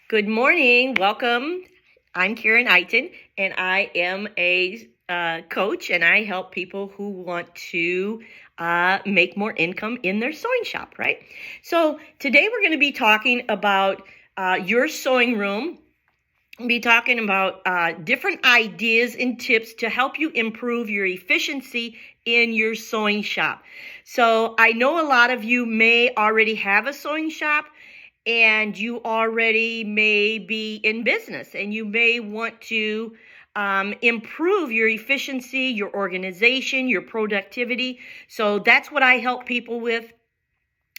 Good morning. Welcome. I'm Karen Eiton, and I am a coach, and I help people who want to make more income in their sewing shop, right? So today we're going to be talking about your sewing room. We'll be talking about different ideas and tips to help you improve your efficiency in your sewing shop. So I know a lot of you may already have a sewing shop, and you already may be in business, and you may want to improve your efficiency, your organization, your productivity. So that's what I help people with.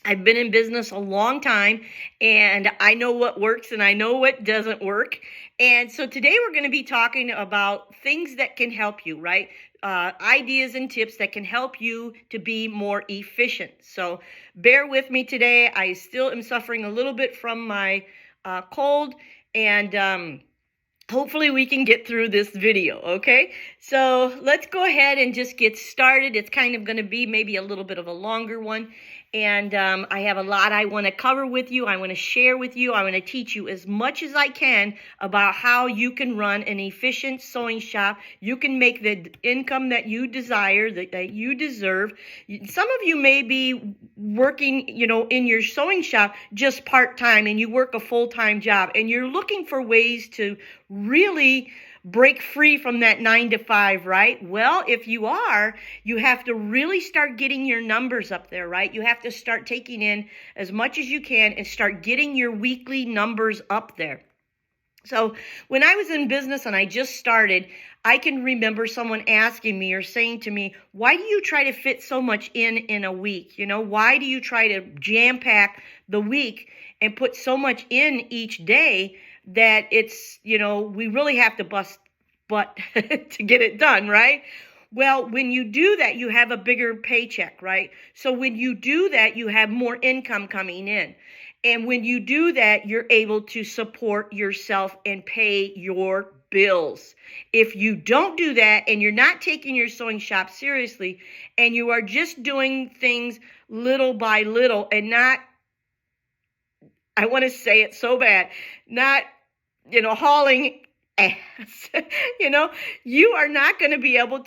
I've been in business a long time, and I know what works and I know what doesn't work. And so today we're going to be talking about things that can help you, right? Ideas and tips that can help you to be more efficient. So bear with me today. I still am suffering a little bit from my cold, and hopefully we can get through this video, okay? So let's go ahead and just get started. It's kind of going to be maybe a little bit of a longer one. And I have a lot I want to cover with you. I want to share with you. I want to teach you as much as I can about how you can run an efficient sewing shop. You can make the income that you desire, that you deserve. Some of you may be working, in your sewing shop just part-time, and you work a full-time job, and you're looking for ways to really break free from that 9 to 5, right? Well, if you are, you have to really start getting your numbers up there, right? You have to start taking in as much as you can and start getting your weekly numbers up there. So when I was in business and I just started, I can remember someone asking me or saying to me, why do you try to fit so much in a week? Why do you try to jam pack the week and put so much in each day that it's, we really have to bust butt to get it done, right? Well, when you do that, you have a bigger paycheck, right? So when you do that, you have more income coming in. And when you do that, you're able to support yourself and pay your bills. If you don't do that and you're not taking your sewing shop seriously, and you are just doing things little by little and not, I want to say it so bad, not, hauling ass, you are not going to be able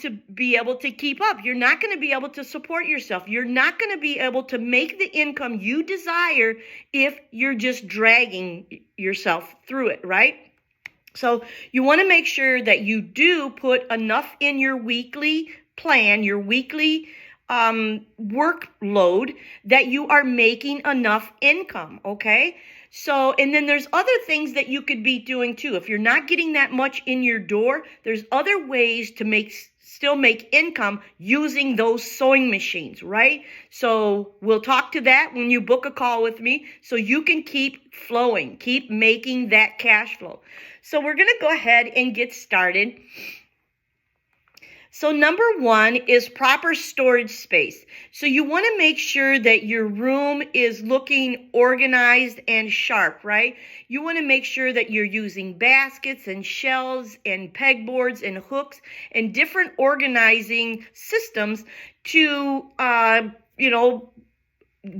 to keep up. You're not going to be able to support yourself. You're not going to be able to make the income you desire if you're just dragging yourself through it, right? So you want to make sure that you do put enough in your weekly plan, your weekly workload, that you are making enough income, okay? So, and then there's other things that you could be doing too. If you're not getting that much in your door, there's other ways to still make income using those sewing machines, right? So we'll talk to that when you book a call with me, so you can keep flowing, keep making that cash flow. So we're going to go ahead and get started. So number one is proper storage space. So you want to make sure that your room is looking organized and sharp, right? You want to make sure that you're using baskets and shelves and pegboards and hooks and different organizing systems to,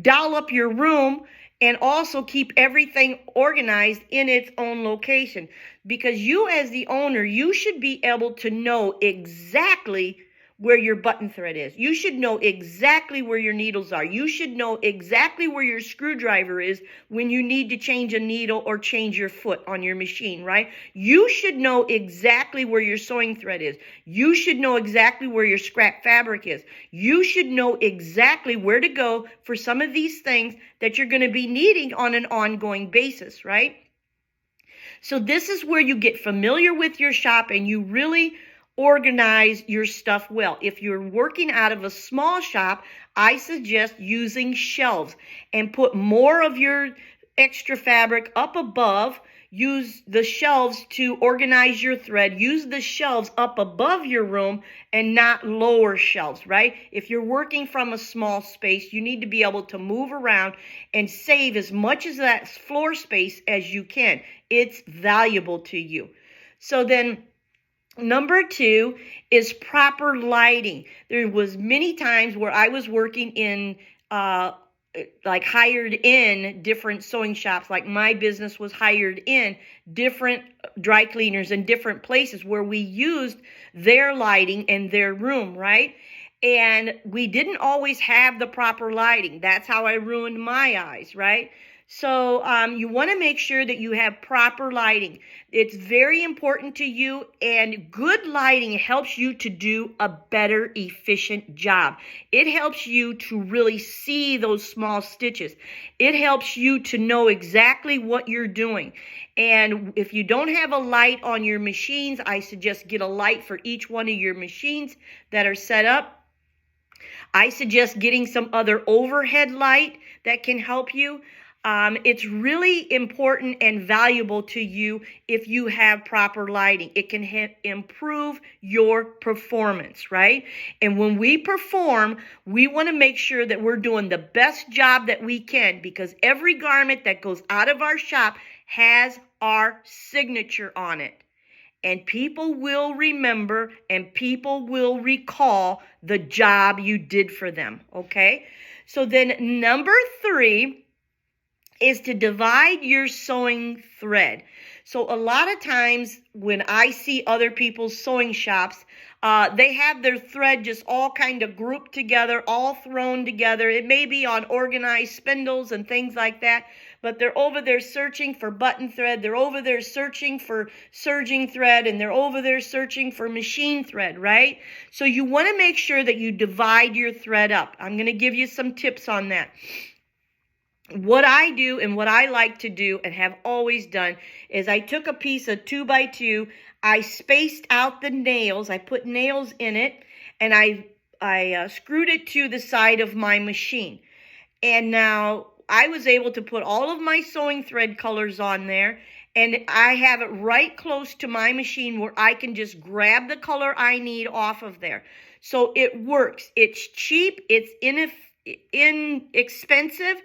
doll up your room and also keep everything organized in its own location. Because you, as the owner, you should be able to know exactly where your button thread is. You should know exactly where your needles are. You should know exactly where your screwdriver is when you need to change a needle or change your foot on your machine, right? You should know exactly where your sewing thread is. You should know exactly where your scrap fabric is. You should know exactly where to go for some of these things that you're going to be needing on an ongoing basis, right? So this is where you get familiar with your shop and you really organize your stuff well. If you're working out of a small shop, I suggest using shelves and put more of your extra fabric up above. Use the shelves to organize your thread. Use the shelves up above your room and not lower shelves, right? If you're working from a small space, you need to be able to move around and save as much of that floor space as you can. It's valuable to you. So then number two is proper lighting. There was many times where I was working in like hired in different sewing shops. Like my business was hired in different dry cleaners in different places where we used their lighting in their room, right? And we didn't always have the proper lighting. That's how I ruined my eyes, right? So you want to make sure that you have proper lighting. It's very important to you, and good lighting helps you to do a better, efficient job. It helps you to really see those small stitches. It helps you to know exactly what you're doing. And if you don't have a light on your machines, I suggest get a light for each one of your machines that are set up. I suggest getting some other overhead light that can help you. It's really important and valuable to you if you have proper lighting. It can improve your performance, right? And when we perform, we want to make sure that we're doing the best job that we can, because every garment that goes out of our shop has our signature on it. And people will remember and people will recall the job you did for them, okay? So then number 3 is to divide your sewing thread. So a lot of times when I see other people's sewing shops, they have their thread just all kind of grouped together, all thrown together. It may be on organized spindles and things like that, but they're over there searching for button thread. They're over there searching for serging thread, and they're over there searching for machine thread, right? So you want to make sure that you divide your thread up. I'm going to give you some tips on that. What I do and what I like to do and have always done is I took a piece of 2x2, I spaced out the nails, I put nails in it, and I screwed it to the side of my machine. And now I was able to put all of my sewing thread colors on there, and I have it right close to my machine where I can just grab the color I need off of there. So it works. It's cheap, it's inexpensive,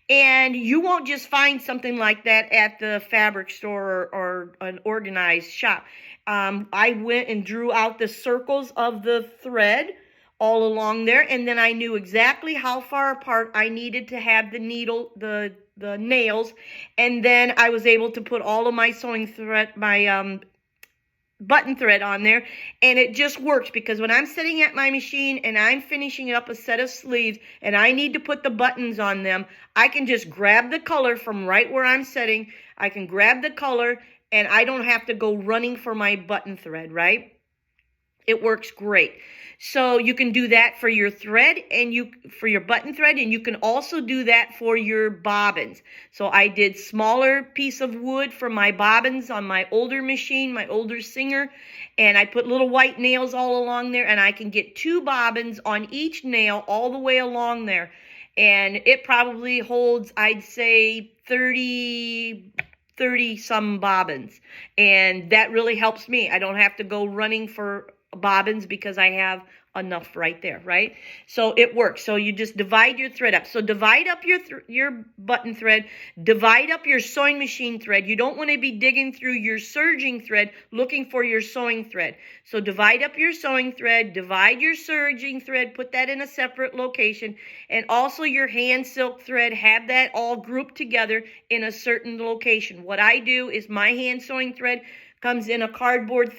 and you won't just find something like that at the fabric store or an organized shop. I went and drew out the circles of the thread all along there, and then I knew exactly how far apart I needed to have the needle, the nails, and then I was able to put all of my sewing thread, my button thread on there, and it just works, because when I'm sitting at my machine and I'm finishing up a set of sleeves and I need to put the buttons on them, I can just grab the color from right where I'm sitting. I can grab the color and I don't have to go running for my button thread, right? It works great. So you can do that for your thread and for your button thread, and you can also do that for your bobbins. So I did smaller piece of wood for my bobbins on my older machine, my older Singer, and I put little white nails all along there, and I can get 2 bobbins on each nail all the way along there. And it probably holds, I'd say, 30 some bobbins, and that really helps me. I don't have to go running for bobbins because I have enough right there, right? So it works. So you just divide your thread up. So divide up your button thread, divide up your sewing machine thread. You don't want to be digging through your serging thread looking for your sewing thread. So divide up your sewing thread, divide your serging thread, put that in a separate location, and also your hand silk thread, have that all grouped together in a certain location. What I do is my hand sewing thread comes in a cardboard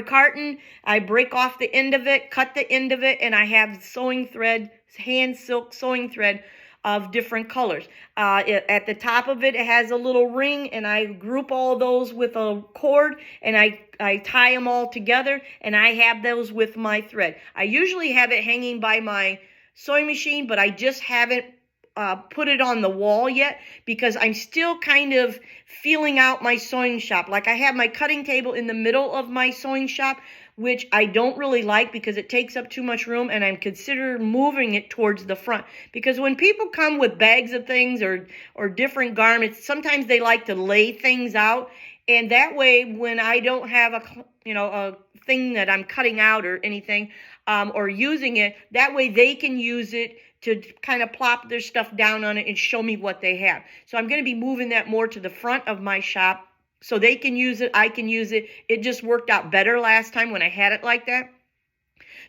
carton. I break off the end of it, cut the end of it, and I have sewing thread, hand silk sewing thread of different colors. At the top of it, it has a little ring, and I group all those with a cord, and I tie them all together, and I have those with my thread. I usually have it hanging by my sewing machine, but I just haven't put it on the wall yet, because I'm still kind of feeling out my sewing shop. Like I have my cutting table in the middle of my sewing shop, which I don't really like because it takes up too much room, and I'm considering moving it towards the front. Because when people come with bags of things or different garments, sometimes they like to lay things out, and that way when I don't have a thing that I'm cutting out or anything, or using it, that way they can use it to kind of plop their stuff down on it and show me what they have. So I'm going to be moving that more to the front of my shop so they can use it, I can use it. It just worked out better last time when I had it like that.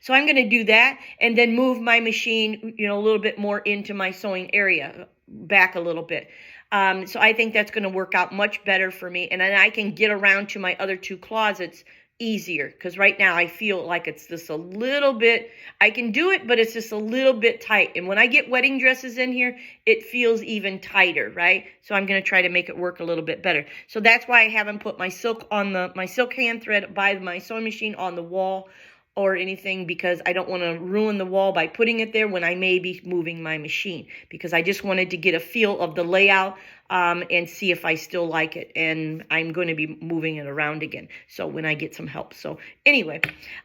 So I'm going to do that and then move my machine, a little bit more into my sewing area, back a little bit. So I think that's going to work out much better for me. And then I can get around to my other two closets easier, because right now I feel like it's just a little bit, I can do it, but it's just a little bit tight. And when I get wedding dresses in here, it feels even tighter, right? So I'm going to try to make it work a little bit better. So that's why I haven't put my silk on my silk hand thread by my sewing machine on the wall or anything, because I don't want to ruin the wall by putting it there when I may be moving my machine, because I just wanted to get a feel of the layout and see if I still like it. And I'm going to be moving it around again, so when I get some help. So anyway,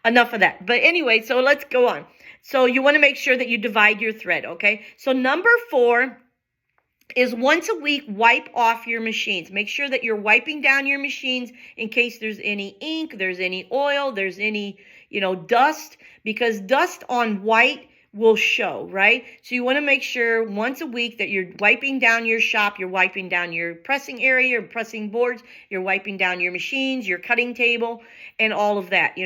enough of that. But anyway, so let's go on. So you want to make sure that you divide your thread, okay? So number 4 is once a week, wipe off your machines. Make sure that you're wiping down your machines in case there's any ink, there's any oil, there's any, dust, because dust on white will show, right? So you want to make sure once a week that you're wiping down your shop, you're wiping down your pressing area, your pressing boards, you're wiping down your machines, your cutting table, and all of that,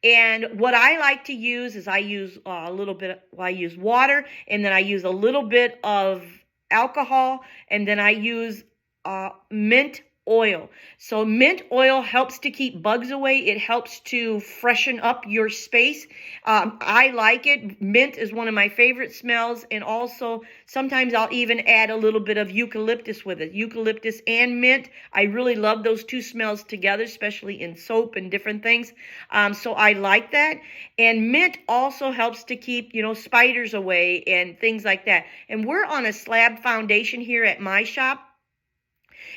And what I like to use is I use I use water, and then I use a little bit of alcohol, and then I use mint oil. So mint oil helps to keep bugs away. It helps to freshen up your space. I like it. Mint is one of my favorite smells, and also sometimes I'll even add a little bit of eucalyptus with it. Eucalyptus and mint. I really love those two smells together, especially in soap and different things. So I like that. And mint also helps to keep, spiders away and things like that. And we're on a slab foundation here at my shop.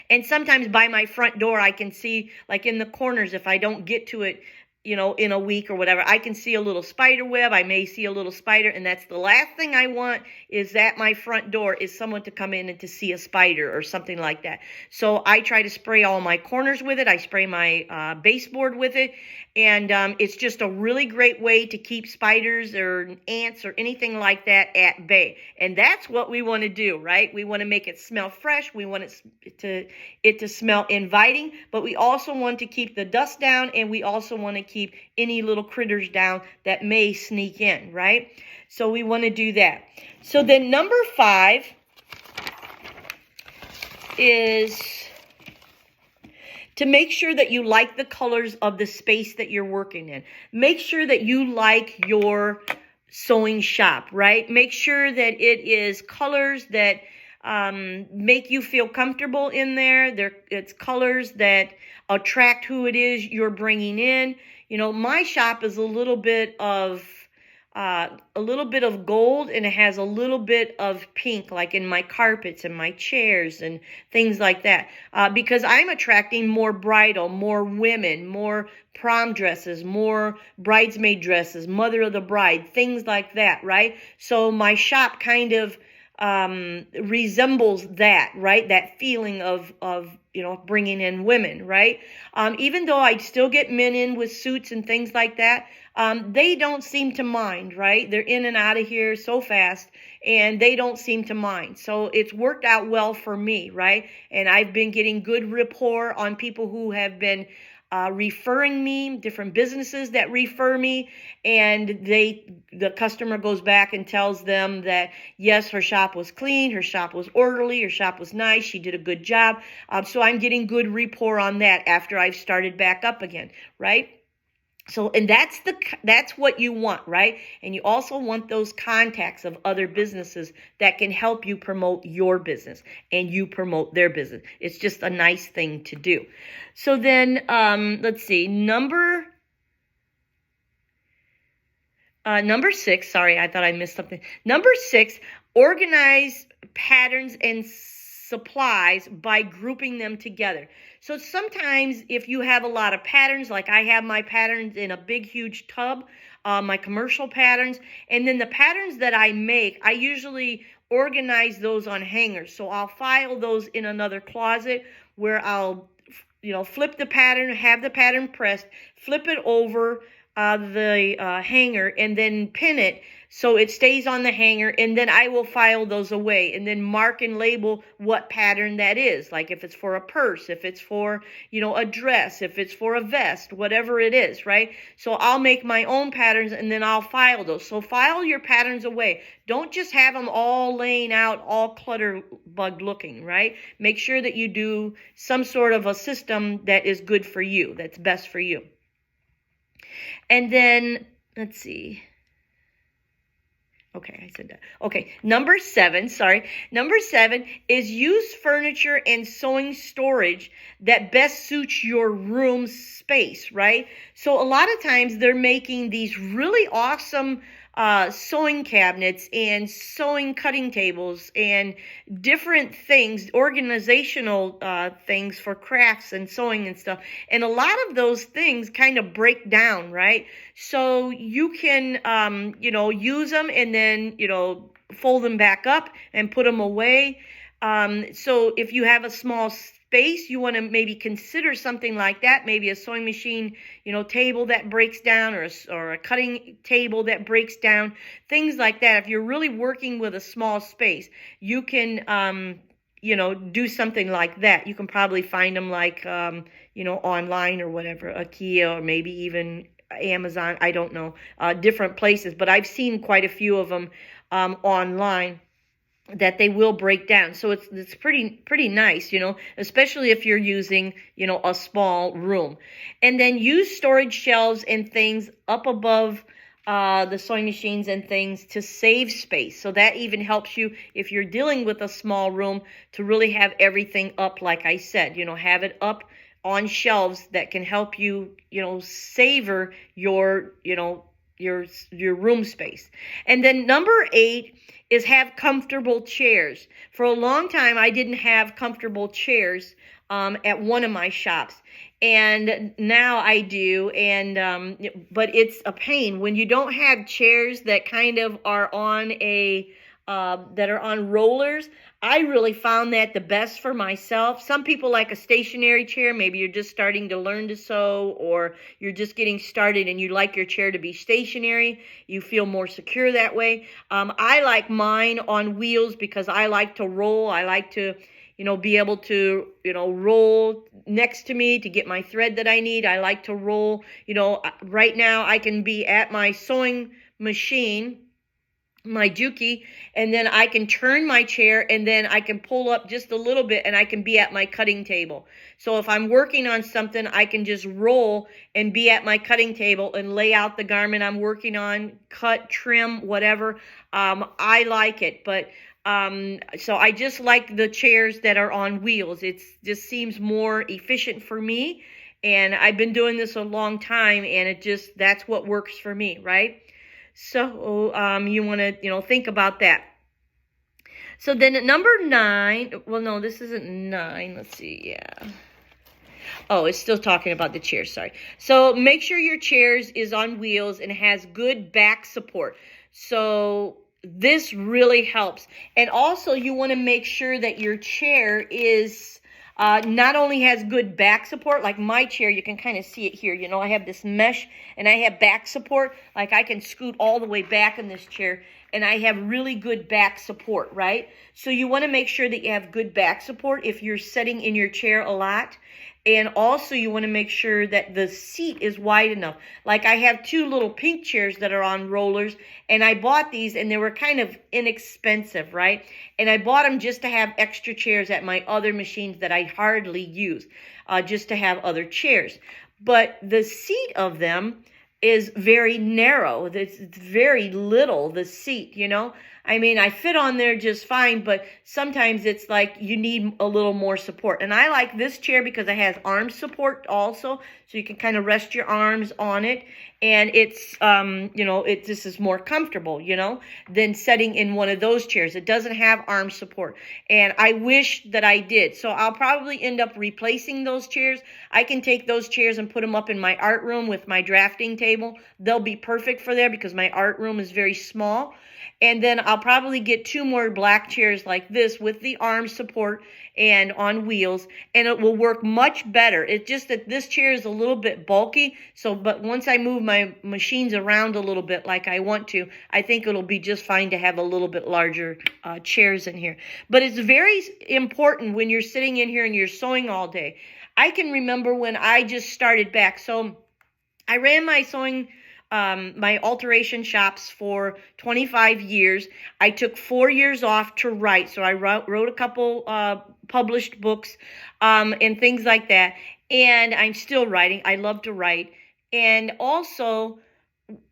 And sometimes by my front door, I can see, like in the corners, if I don't get to it, in a week or whatever, I can see a little spider web. I may see a little spider, and that's the last thing I want, is at my front door is someone to come in and to see a spider or something like that. So I try to spray all my corners with it. I spray my baseboard with it, and it's just a really great way to keep spiders or ants or anything like that at bay. And that's what we want to do, right? We want to make it smell fresh. We want it to smell inviting, but we also want to keep the dust down, and we also want to keep any little critters down that may sneak in, right? So we want to do that. So then number 5 is to make sure that you like the colors of the space that you're working in. Make sure that you like your sewing shop, right? Make sure that it is colors that make you feel comfortable in there. It's colors that attract who it is you're bringing in. My shop is a little bit of gold, and it has a little bit of pink, like in my carpets and my chairs and things like that, because I'm attracting more bridal, more women, more prom dresses, more bridesmaid dresses, mother of the bride, things like that, right? So my shop kind of resembles that, right? That feeling of bringing in women, right? Even though I still get men in with suits and things like that, they don't seem to mind, right? They're in and out of here so fast, and they don't seem to mind. So it's worked out well for me, right? And I've been getting good rapport on people who have been referring me, different businesses that refer me, and the customer goes back and tells them that, yes, her shop was clean, her shop was orderly, her shop was nice, she did a good job. So I'm getting good rapport on that after I've started back up again, right? So, and that's what you want, right? And you also want those contacts of other businesses that can help you promote your business and you promote their business. It's just a nice thing to do. So then, let's see, number 6, sorry, I thought I missed something. Number 6, organize patterns and supplies by grouping them together. So sometimes if you have a lot of patterns, like I have my patterns in a big, huge tub, my commercial patterns, and then the patterns that I make, I usually organize those on hangers. So I'll file those in another closet where I'll, flip the pattern, have the pattern pressed, flip it over, the hanger and then pin it so it stays on the hanger, and then I will file those away and then mark and label what pattern that is. Like if it's for a purse, if it's for, a dress, if it's for a vest, whatever it is, right? So I'll make my own patterns and then I'll file those. So file your patterns away. Don't just have them all laying out, all clutter bugged looking, right? Make sure that you do some sort of a system that is good for you, that's best for you. And then, let's see. Okay, I said that. Okay, number 7 is use furniture and sewing storage that best suits your room space, right? So a lot of times they're making these really awesome sewing cabinets and sewing cutting tables and different things, organizational things for crafts and sewing and stuff. And a lot of those things kind of break down, right? So you can, use them and then, fold them back up and put them away. So if you have a small space, you want to maybe consider something like that, maybe a sewing machine, table that breaks down, or a cutting table that breaks down, things like that. If you're really working with a small space, you can, do something like that. You can probably find them like, online or whatever, IKEA or maybe even Amazon. I don't know, different places, but I've seen quite a few of them online that they will break down. So it's pretty nice, especially if you're using, a small room. And then use storage shelves and things up above the sewing machines and things to save space. So that even helps you if you're dealing with a small room to really have everything up, like I said, have it up on shelves that can help you, savor your room space. And then number 8 is have comfortable chairs. For a long time, I didn't have comfortable chairs at one of my shops, and now I do. And but it's a pain when you don't have chairs that kind of are on that are on rollers. I really found that the best for myself. Some people like a stationary chair. Maybe you're just starting to learn to sew, or you're just getting started and you like your chair to be stationary. You feel more secure that way. I like mine on wheels because I like to roll. I like to, be able to, roll next to me to get my thread that I need. I like to roll, right now I can be at my sewing machine, my Juki, and then I can turn my chair and then I can pull up just a little bit and I can be at my cutting table. So if I'm working on something, I can just roll and be at my cutting table and lay out the garment I'm working on, cut, trim, whatever. I like it, but so I just like the chairs that are on wheels. It just seems more efficient for me, and I've been doing this a long time, and that's what works for me, right? So you want to, think about that. So then at number 9, well, no, this isn't 9. Let's see. Yeah. Oh, it's still talking about the chairs. Sorry. So make sure your chairs is on wheels and has good back support. So this really helps. And also you want to make sure that your chair is not only has good back support, like my chair, you can kind of see it here. I have this mesh and I have back support. Like I can scoot all the way back in this chair and I have really good back support, right? So you want to make sure that you have good back support if you're sitting in your chair a lot. And also you want to make sure that the seat is wide enough. Like I have 2 little pink chairs that are on rollers, and I bought these and they were kind of inexpensive, right? And I bought them just to have extra chairs at my other machines that I hardly use, just to have other chairs. But the seat of them is very narrow. It's very little, the seat, I mean, I fit on there just fine, but sometimes it's like you need a little more support. And I like this chair because it has arm support also, so you can kind of rest your arms on it. And it's, this is more comfortable, than sitting in one of those chairs. It doesn't have arm support. And I wish that I did. So I'll probably end up replacing those chairs. I can take those chairs and put them up in my art room with my drafting table. They'll be perfect for there because my art room is very small. And then I'll probably get 2 more black chairs like this with the arm support and on wheels, and it will work much better. It's just that this chair is a little bit bulky, but once I move my machines around a little bit like I want to, I think it'll be just fine to have a little bit larger chairs in here. But it's very important when you're sitting in here and you're sewing all day. I can remember when I just started back. So I ran my sewing my alteration shops for 25 years. I took 4 years off to write. So I wrote a couple published books and things like that. And I'm still writing. I love to write. And also,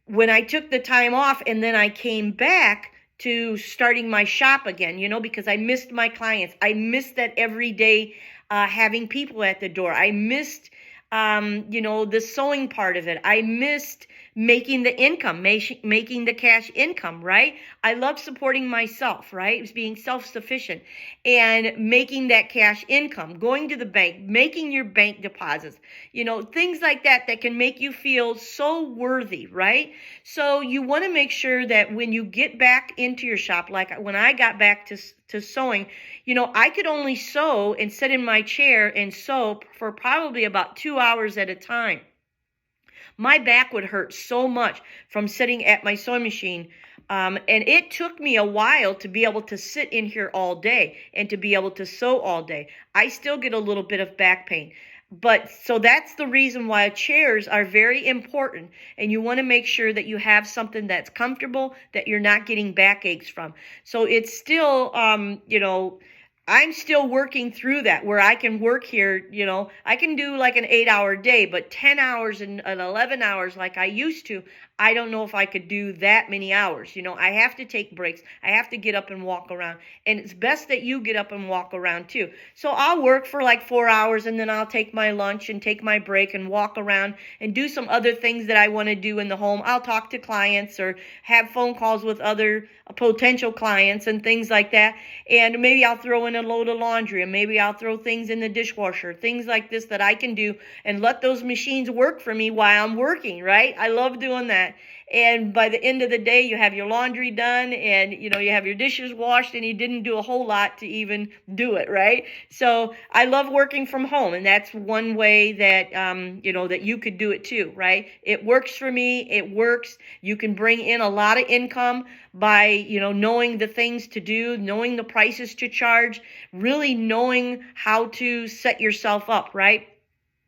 when I took the time off and then I came back to starting my shop again, because I missed my clients. I missed that every day having people at the door. I missed the sewing part of it. I missed making the income, making the cash income, right? I love supporting myself, right? It was being self-sufficient and making that cash income, going to the bank, making your bank deposits, things like that can make you feel so worthy, right? So you want to make sure that when you get back into your shop, like when I got back to sewing, I could only sew and sit in my chair and sew for probably about 2 hours at a time. My back would hurt so much from sitting at my sewing machine. And it took me a while to be able to sit in here all day and to be able to sew all day. I still get a little bit of back pain. But so that's the reason why chairs are very important. And you want to make sure that you have something that's comfortable, that you're not getting backaches from. So it's still, I'm still working through that where I can work here, I can do like an 8-hour day, but 10 hours and 11 hours like I used to, I don't know if I could do that many hours. I have to take breaks. I have to get up and walk around. And it's best that you get up and walk around too. So I'll work for like 4 hours and then I'll take my lunch and take my break and walk around and do some other things that I want to do in the home. I'll talk to clients or have phone calls with other potential clients and things like that. And maybe I'll throw in a load of laundry and maybe I'll throw things in the dishwasher, things like this that I can do and let those machines work for me while I'm working, right? I love doing that. And by the end of the day, you have your laundry done and, you have your dishes washed and you didn't do a whole lot to even do it, right? So I love working from home. And that's one way that, that you could do it too, right? It works for me. It works. You can bring in a lot of income by, knowing the things to do, knowing the prices to charge, really knowing how to set yourself up, right?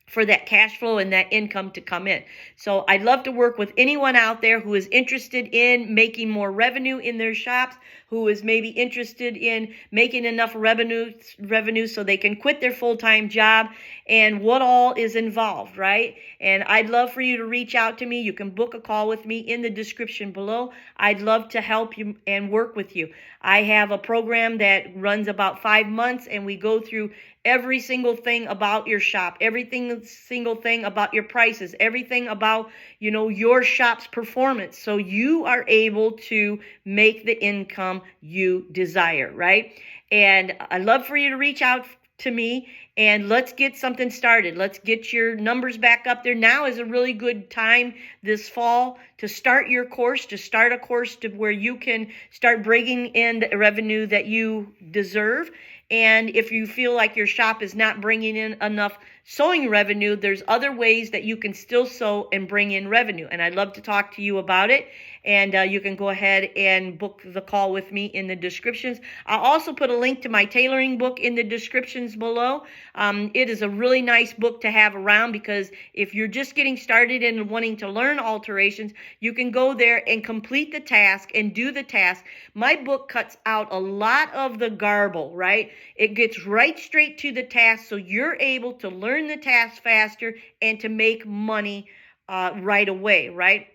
For that cash flow and that income to come in. So I'd love to work with anyone out there who is interested in making more revenue in their shops, who is maybe interested in making enough revenue so they can quit their full-time job and what all is involved, right? And I'd love for you to reach out to me. You can book a call with me in the description below. I'd love to help you and work with you. I have a program that runs about 5 months and we go through every single thing about your shop, single thing about your prices, everything about, your shop's performance. So you are able to make the income you desire, right? And I'd love for you to reach out to me and let's get something started. Let's get your numbers back up there. Now is a really good time this fall to start your course, to start a course to where you can start bringing in the revenue that you deserve. And if you feel like your shop is not bringing in enough sewing revenue, there's other ways that you can still sew and bring in revenue. And I'd love to talk to you about it. And you can go ahead and book the call with me in the descriptions. I'll also put a link to my tailoring book in the descriptions below. It is a really nice book to have around because if you're just getting started and wanting to learn alterations, you can go there and complete the task and do the task. My book cuts out a lot of the garble, right? It gets right straight to the task so you're able to learn the task faster and to make money right away, right?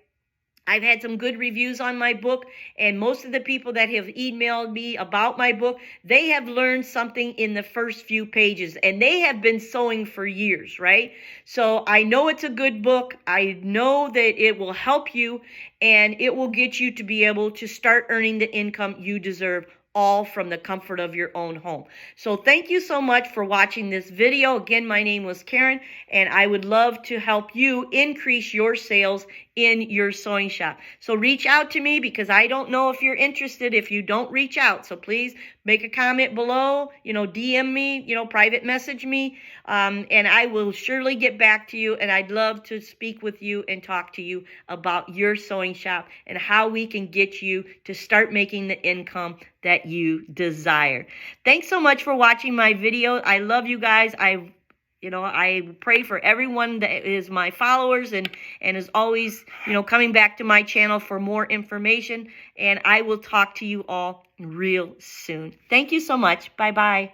I've had some good reviews on my book, and most of the people that have emailed me about my book, they have learned something in the first few pages, and they have been sewing for years, right? So I know it's a good book. I know that it will help you, and it will get you to be able to start earning the income you deserve, all from the comfort of your own home. So thank you so much for watching this video. Again, my name was Karen, and I would love to help you increase your sales in your sewing shop. So reach out to me, because I don't know if you're interested if you don't reach out. So please make a comment below, DM me, private message me, and I will surely get back to you. And I'd love to speak with you and talk to you about your sewing shop and how we can get you to start making the income that you desire. Thanks so much for watching my video. I love you guys. I pray for everyone that is my followers and is always, coming back to my channel for more information. And I will talk to you all real soon. Thank you so much. Bye-bye.